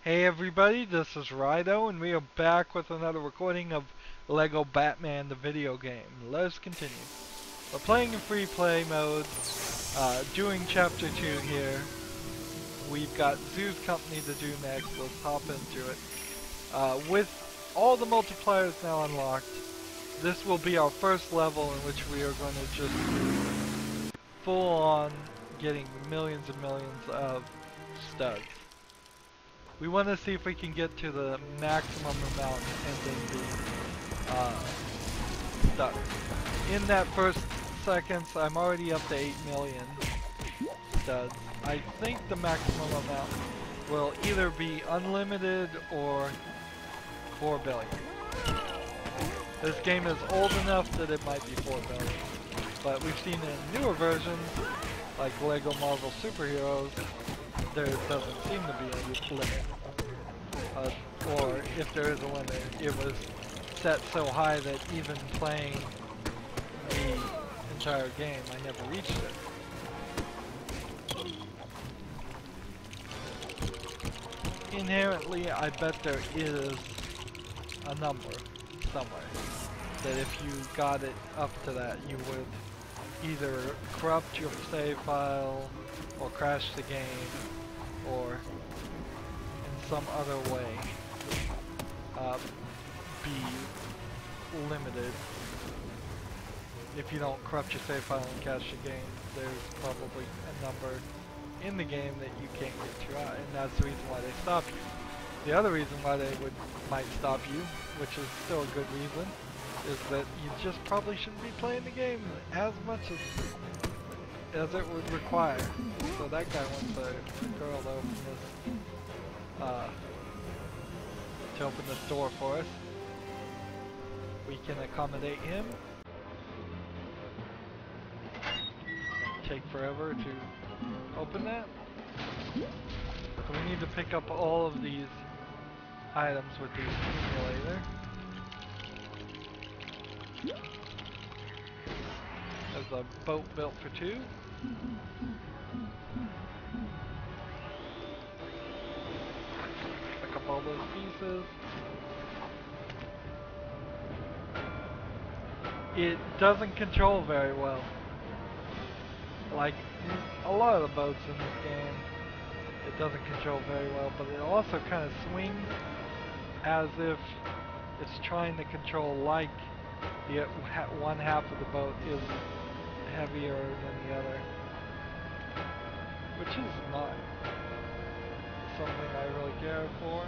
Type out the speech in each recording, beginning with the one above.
Hey everybody, this is Rydo, and we are back with another recording of Lego Batman the video game. Let's continue. We're playing in free play mode, doing chapter 2 here. We've got Zoo's company to do next. Let's hop into it. With all the multipliers now unlocked, this will be our first level in which we are going to just full on getting millions and millions of studs. We want to see if we can get to the maximum amount ending the studs. In that first seconds, I'm already up to 8 million studs. I think the maximum amount will either be unlimited or 4 billion. This game is old enough that it might be 4 billion. But we've seen in newer versions, like Lego Marvel Superheroes, there doesn't seem to be a limit. Or if there is a limit, it was set so high that even playing the entire game, I never reached it. Inherently, I bet there is a number somewhere that if you got it up to that, you would either corrupt your save file or crash the game or in some other way be limited. If you don't corrupt your save file and cache the game, there's probably a number in the game that you can't get to, and that's the reason why they stop you. The other reason why they might stop you, which is still a good reason, is that you just probably shouldn't be playing the game as much as it would require. So that guy wants a girl to open this door for us. We can accommodate him. It'll take forever to open that. So we need to pick up all of these items with the accumulator. There's a boat built for 2. Pick up all those pieces. It doesn't control very well. Like a lot of the boats in this game, it doesn't control very well, but it also kind of swings as if it's trying to control like the one half of the boat is heavier than the other, which is not something I really care for.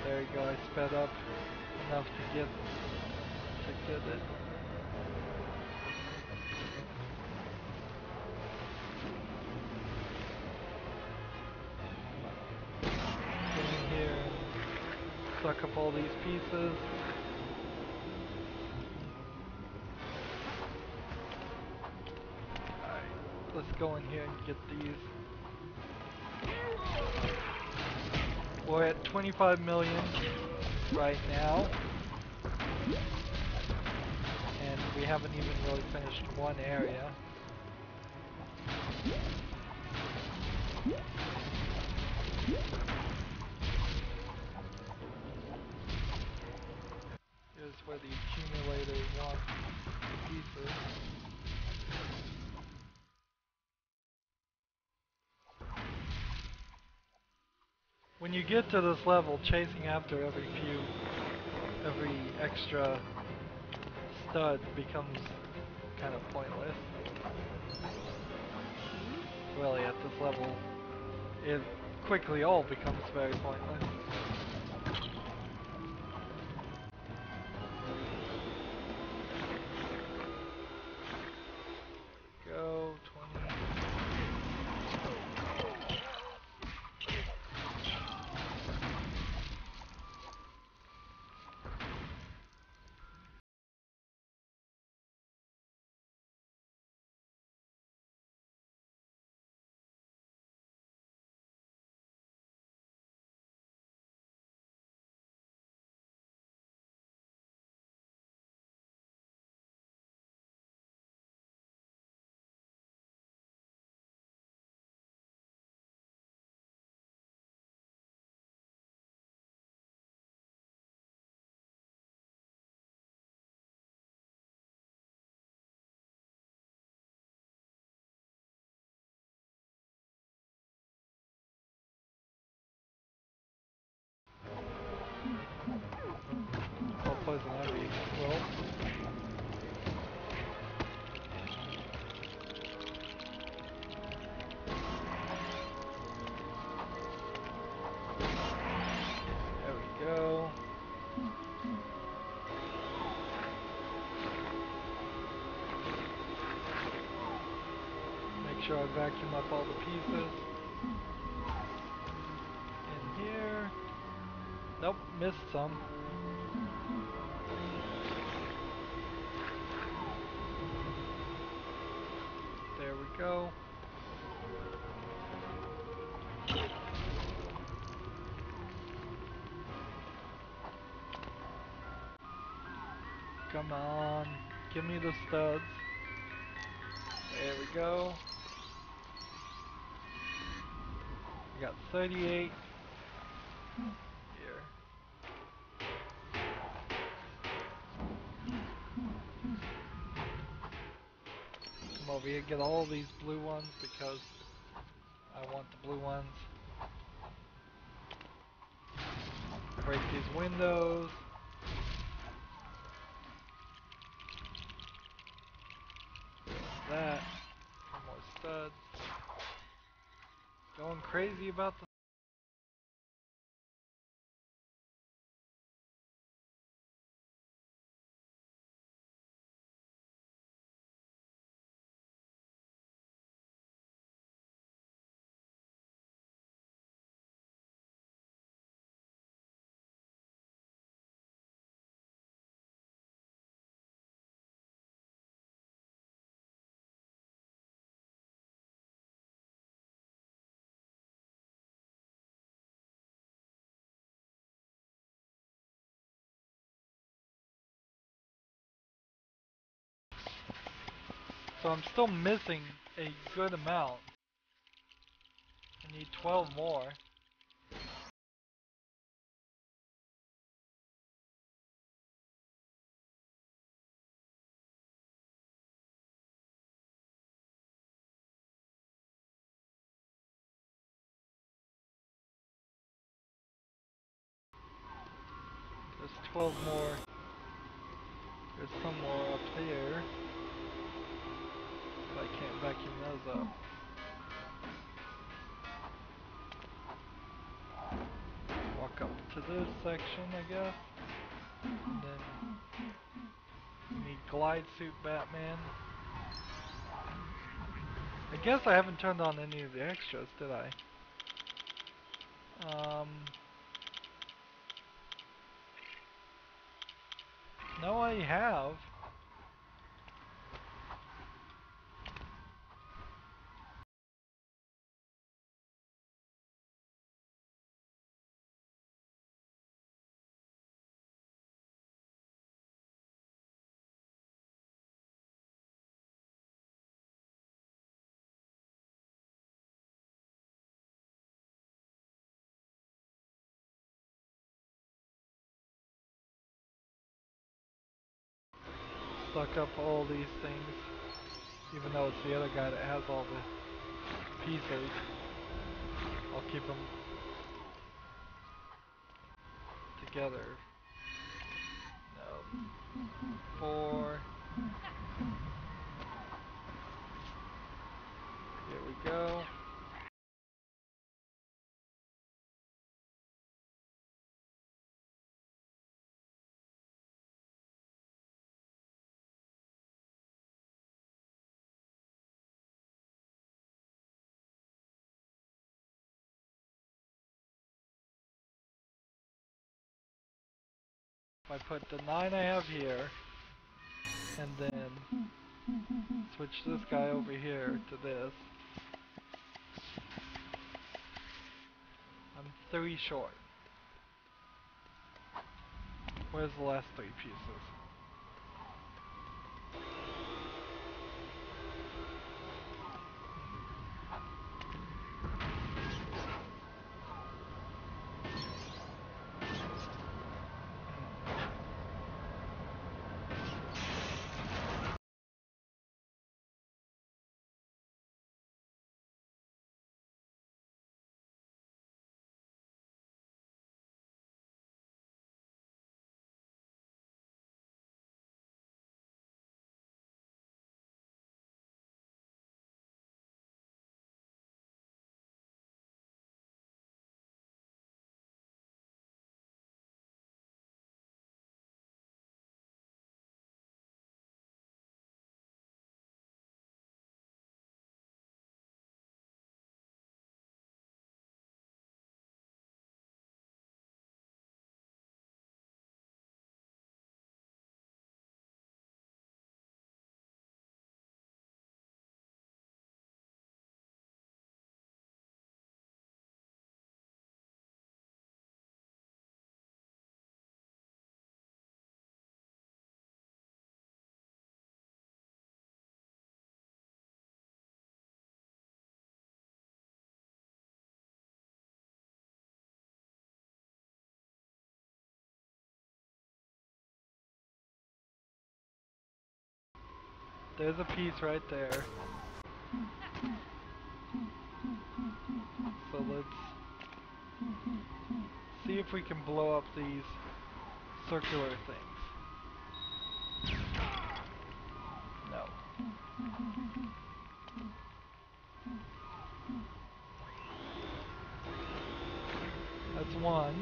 There you go, I sped up enough to get it. Get in here and suck up all these pieces. Alright, let's go in here and get these. We're at 25 million right now, and we haven't even really finished one area. Here's where the accumulator wants the pieces. When you get to this level, chasing after every extra stud becomes kind of pointless. Really, at this level, it quickly all becomes very pointless. sure I vacuum up all the pieces. In here. Nope, missed some. There we go. Come on, give me the studs. There we go. We got 38 here. Come over here, get all these blue ones because I want the blue ones. Break these windows. That. Some more studs. Going crazy about the... So I'm still missing a good amount. I need 12 more. There's 12 more. There's some more up there. But I can't vacuum those up. Walk up to this section, I guess. And then need glide suit Batman. I guess I haven't turned on any of the extras, did I? No, I have. Suck up all these things. Even though it's the other guy that has all the pieces. I'll keep them together. No. 4. Here we go. If I put the 9 I have here, and then switch this guy over here to this, I'm 3 short. Where's the last 3 pieces? there's a piece right there. So let's see if we can blow up these circular things. No. That's one.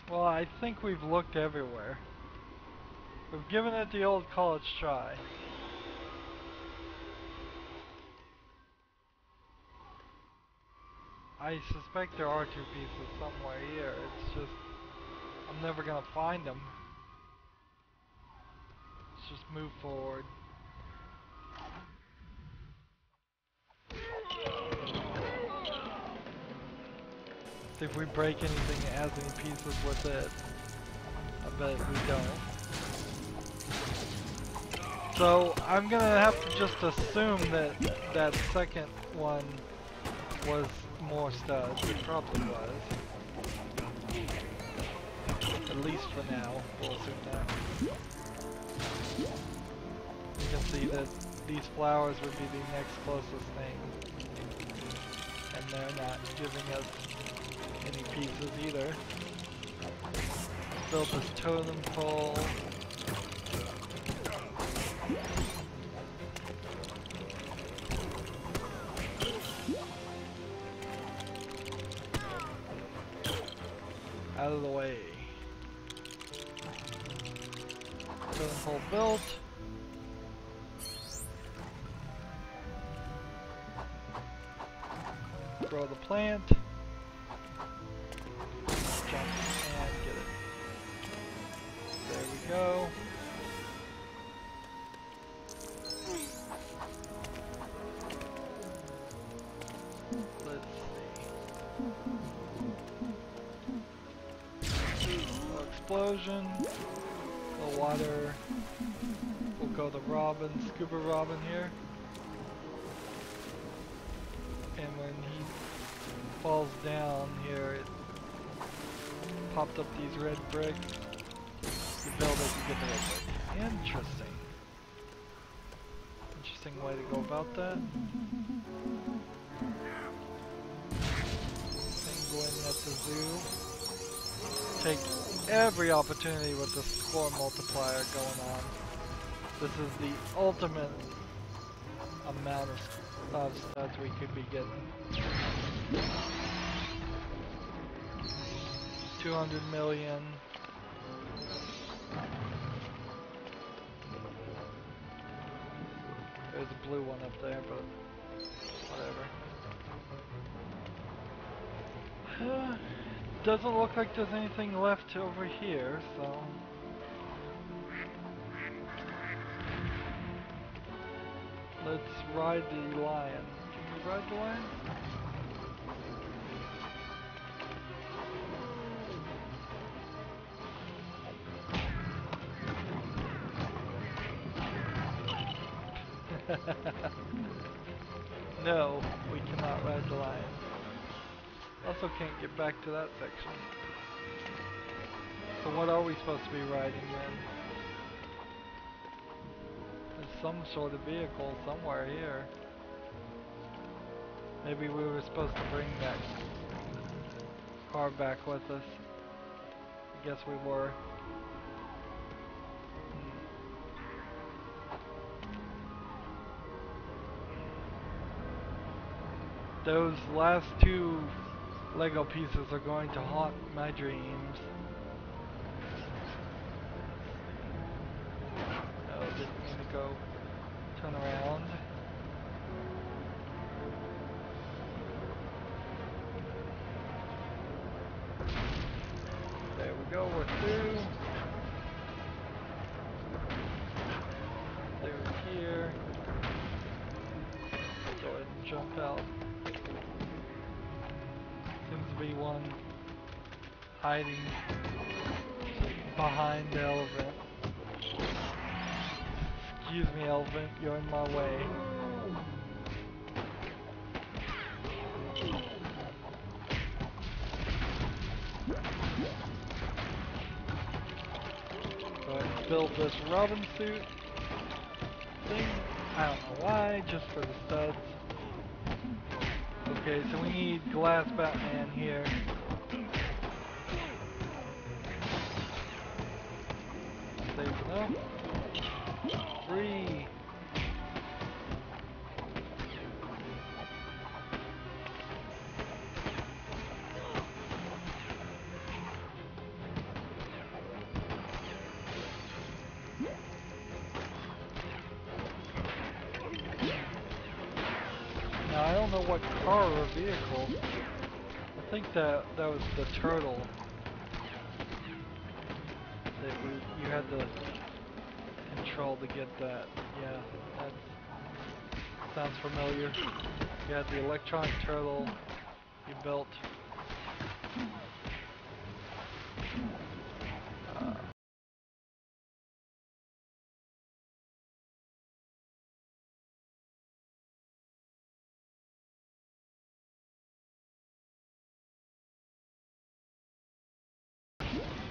Well, I think we've looked everywhere. We've given it the old college try. I suspect there are two pieces somewhere here. It's just, I'm never gonna find them. Let's just move forward. See if we break anything that has any pieces with it. I bet we don't. So I'm gonna have to just assume that that second one was more studs. It probably was. At least for now, we'll assume that. You can see that these flowers would be the next closest thing. And they're not giving us any pieces either. Let's build this totem pole. Out of the way. Totem pole built. Grow the plant. Jump and get it. There we go. Let's see. Explosion. The water. We'll go the Robin, Scuba Robin here. And when he falls down here, it popped up these red bricks. You build it, you get the red brick. Interesting. Interesting way to go about that. Penguin at the zoo. Take every opportunity with the score multiplier going on. This is the ultimate amount of studs we could be getting. 200 million. There's a blue one up there, but whatever. Doesn't look like there's anything left over here, so... Let's ride the lion. Can we ride the lion? No, we cannot ride the lion. Also can't get back to that section. So what are we supposed to be riding then? There's some sort of vehicle somewhere here. Maybe we were supposed to bring that car back with us. I guess we were. Those last two Lego pieces are going to haunt my dreams. Oh, didn't mean to go turn around. There we go, we're through. Through here. Go ahead and jump out. Seems to be one hiding behind the elephant. Excuse me, elephant, you're in my way. Go ahead and build this Robin suit thing. I don't know why, just for the studs. Okay, so we need Glass Batman here. Safe enough. Free. Now I don't know what car or vehicle. I think that was the turtle that you had to control to get that. Yeah, that sounds familiar. You had the electronic turtle you built.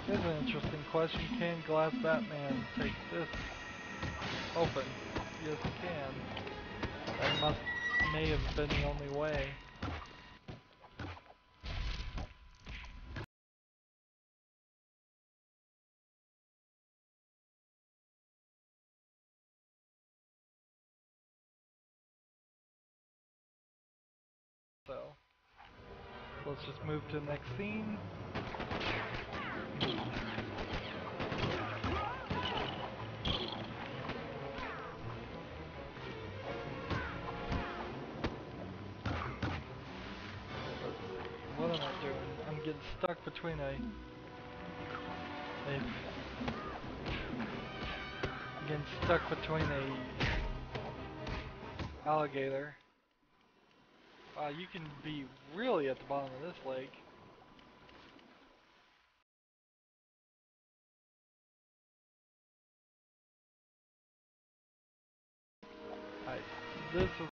Here's an interesting question. Can Glass Batman take this open? Yes, it can. That may have been the only way. So, let's just move to the next scene. What am I doing? I'm getting stuck between a alligator. You can be really at the bottom of this lake. Alright, this is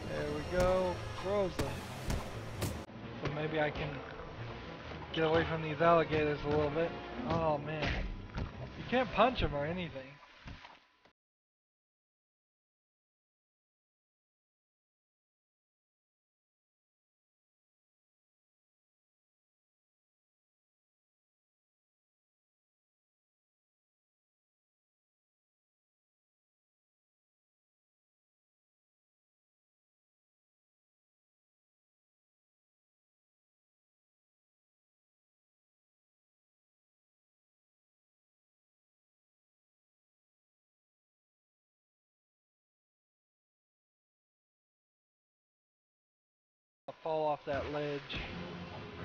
there we go, frozen. So maybe I can get away from these alligators a little bit. Oh man. You can't punch them or anything. I'll fall off that ledge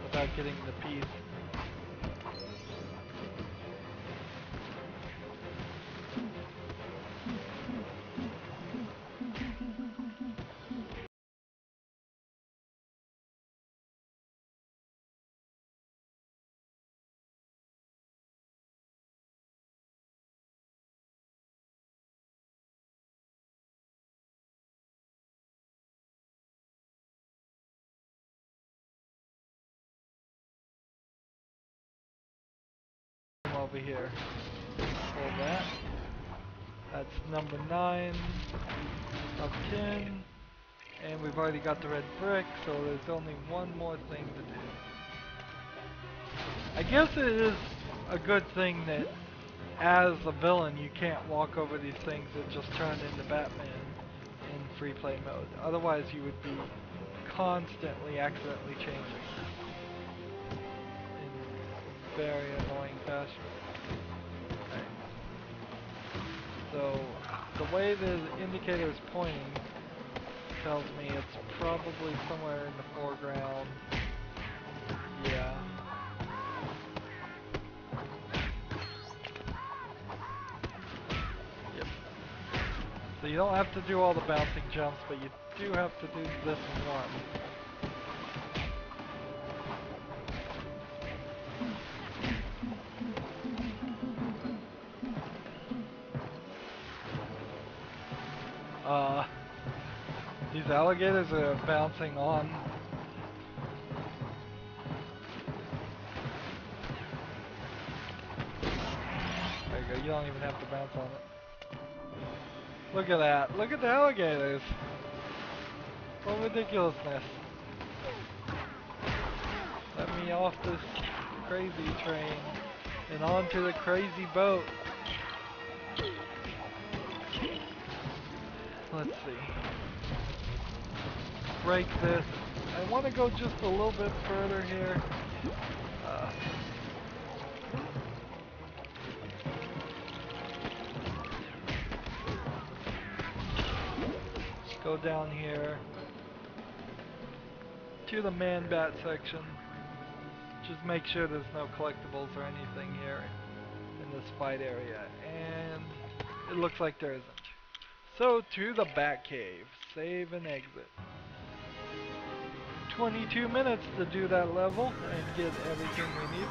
without getting the piece. over here. Pull that. That's number 9 of 10. And we've already got the red brick, so there's only one more thing to do. I guess it is a good thing that as a villain you can't walk over these things and just turn into Batman in free play mode. Otherwise you would be constantly accidentally changing in very annoying fashion. Okay. So the way the indicator is pointing tells me it's probably somewhere in the foreground. Yeah. Yep. So you don't have to do all the bouncing jumps, but you do have to do this one. These alligators are bouncing on. There you go, you don't even have to bounce on it. Look at that, look at the alligators. What ridiculousness. Let me off this crazy train and onto the crazy boat. Let's see. Break this. I want to go just a little bit further here. Go down here to the man-bat section. Just make sure there's no collectibles or anything here in this fight area. And it looks like there isn't. So to the Batcave. Save and exit. 22 minutes to do that level and get everything we need.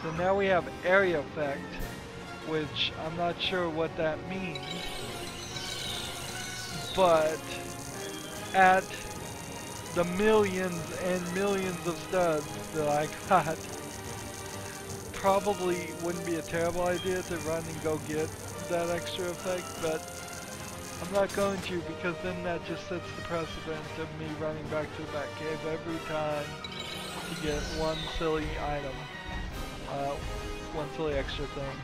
So now we have area effect, which I'm not sure what that means, but at the millions and millions of studs that I got, probably wouldn't be a terrible idea to run and go get that extra effect, but I'm not going to, because then that just sets the precedent of me running back to the Batcave every time to get one silly item, one silly extra thing.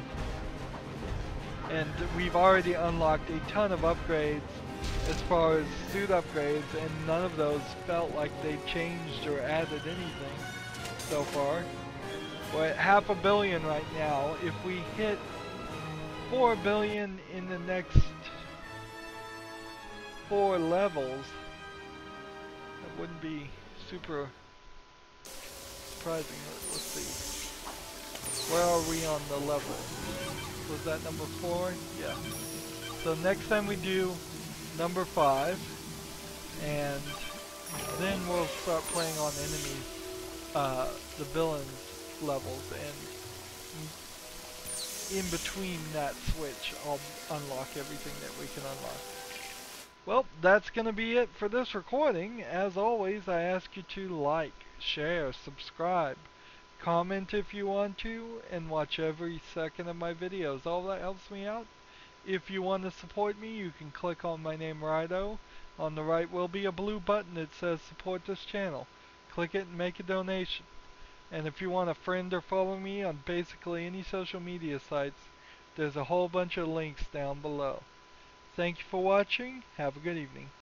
And we've already unlocked a ton of upgrades as far as suit upgrades, and none of those felt like they changed or added anything so far. We're at 500 million right now. If we hit 4 billion in the next 4 levels, that wouldn't be super surprising. Let's see. Where are we on the level? Was that number 4? Yeah. So next time we do number 5, and then we'll start playing on enemies, the villains levels, and in between that switch I'll unlock everything that we can unlock. Well, that's gonna be it for this recording. As always, I ask you to like, share, subscribe, comment if you want to, and watch every second of my videos. All that helps me out. If you want to support me, you can click on my name, Rydo. On the right will be a blue button that says support this channel. Click it and make a donation. And if you want to friend or follow me on basically any social media sites, there's a whole bunch of links down below. Thank you for watching. Have a good evening.